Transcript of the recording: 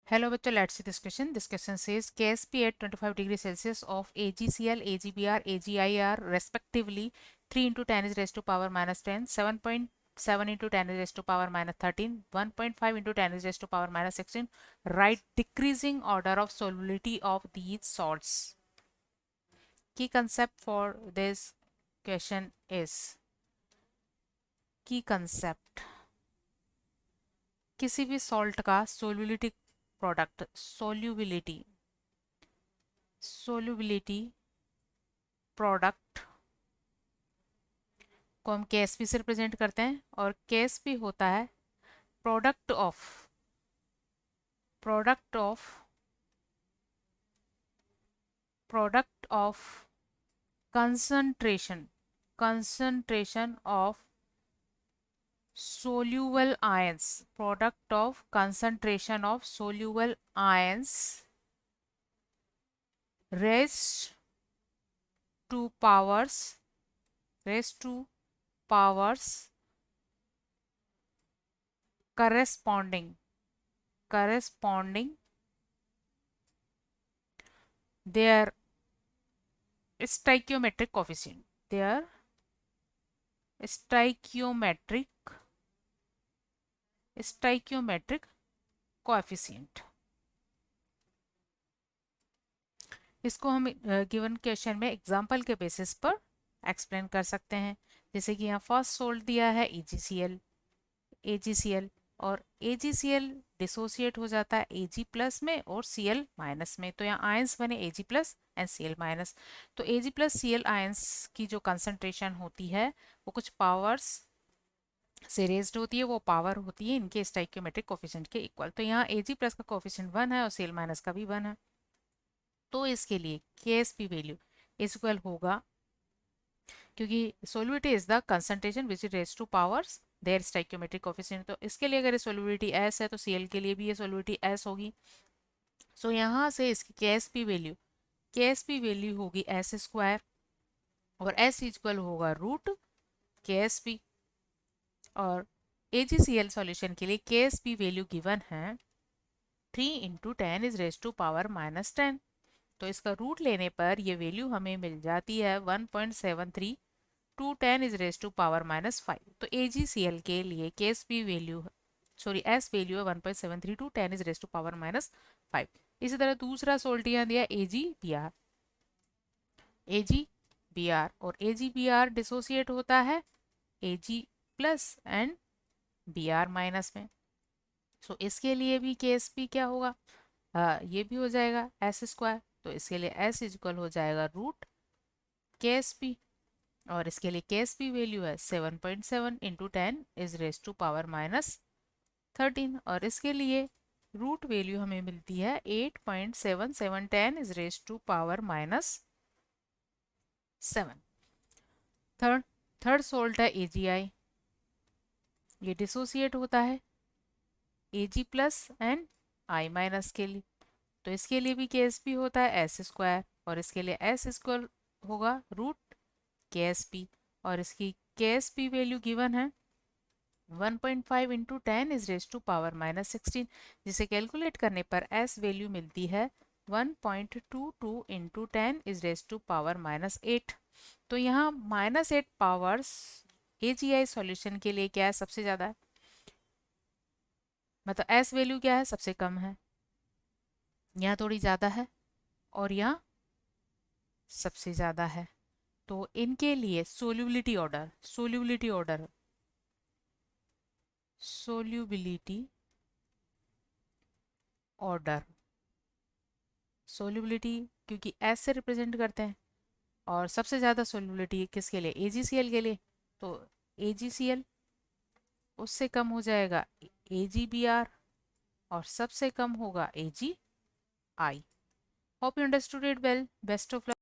Hello बच्चों, let's see this question. This question says KSP at 25 degrees Celsius of AgCl, AgBr, AgIr respectively 3 into 10 is raised to power minus 10, 7.7 into 10 is raised to power minus 13, 1.5 into 10 is raised to power minus 16. Write decreasing order of solubility of these salts. Key concept for this question is key concept किसी भी salt का solubility product solubility product को हम Ksp से represent करते हैं और Ksp होता है product of product of product of concentration of soluble ions product of concentration of soluble ions raised to powers corresponding their stoichiometric coefficient stoichiometric coefficient. इसको हम गिवन क्वेश्चन में एग्जांपल के बेसिस पर एक्सप्लेन कर सकते हैं. जैसे कि यहाँ फर्स्ट सोल्ट दिया है AgCl और AgCl डिसोसिएट हो जाता है Ag प्लस में और Cl माइनस में. तो यहाँ आयंस बने Ag plus and Cl minus. तो Ag प्लस Cl आयंस की जो कंसंट्रेशन होती है वो कुछ पावर्स से रेज्ड होती है. वो पावर होती है इनके स्टोइकियोमेट्रिक कोफिशिएंट के इक्वल. तो यहाँ Ag प्लस का कोफिशिएंट 1 है और Cl माइनस का भी 1 है. तो इसके लिए KSP वैल्यू इज इक्वल होगा, क्योंकि solubility is the concentration which is raised to powers their stoichiometric coefficient. तो इसके लिए अगर सोल्युबिलिटी S है तो Cl के लिए भी ये सोल्युबिलिटी S होगी. सो यहाँ से इसकी KSP वैल्यू होगी S स्क्वायर और S इक्वल होगा रूट KSP. और AgCl सॉल्यूशन के लिए KSP वैल्यू गिवन है 3 into 10 is raise to power minus 10. तो इसका रूट लेने पर ये वैल्यू हमें मिल जाती है 1.73 to 10 is raise to power minus 5. तो AgCl के लिए KSP वैल्यू S वैल्यू है 1.73 to 10 is raise to power minus 5. इसी तरह दूसरा सोल्ट यहाँ दिया AgBr और AgBr डिसोसिएट होता है Ag plus and Br minus में. सो इसके लिए भी KSP क्या होगा, ये भी हो जाएगा S स्क्वायर. तो इसके लिए S इक्वल हो जाएगा रूट KSP और इसके लिए KSP वैल्यू है 7.7 into 10 is raise to power minus 13 और इसके लिए रूट वैल्यू हमें मिलती है 8.7710 is raise to power minus 7. Third salt है AgI. ये डिसोसिएट होता है Ag plus and I minus के लिए. तो इसके लिए भी KSP होता है S स्क्वायर और इसके लिए S स्क्वायर होगा रूट KSP और इसकी KSP वैल्यू गिवन है 1.5 into 10 is raise to power minus 16, जिसे कैलकुलेट करने पर S वैल्यू मिलती है 1.22 into 10 is raise to power minus 8. तो यहाँ माइनस 8 पावर्स AgI सॉल्यूशन के लिए क्या है, सबसे ज़्यादा है. मतलब S वैल्यू क्या है, सबसे कम है. यहाँ थोड़ी ज़्यादा है और यहाँ सबसे ज़्यादा है. तो इनके लिए सोल्युबिलिटी क्योंकि S से रिप्रेजेंट करते हैं और सबसे ज़्यादा सोल्युबिलिटी किसके लिए, AgCl के लिए. तो AgCl उससे कम हो जाएगा AgBr और सबसे कम होगा AgI. Hope you understood it well. Best of luck.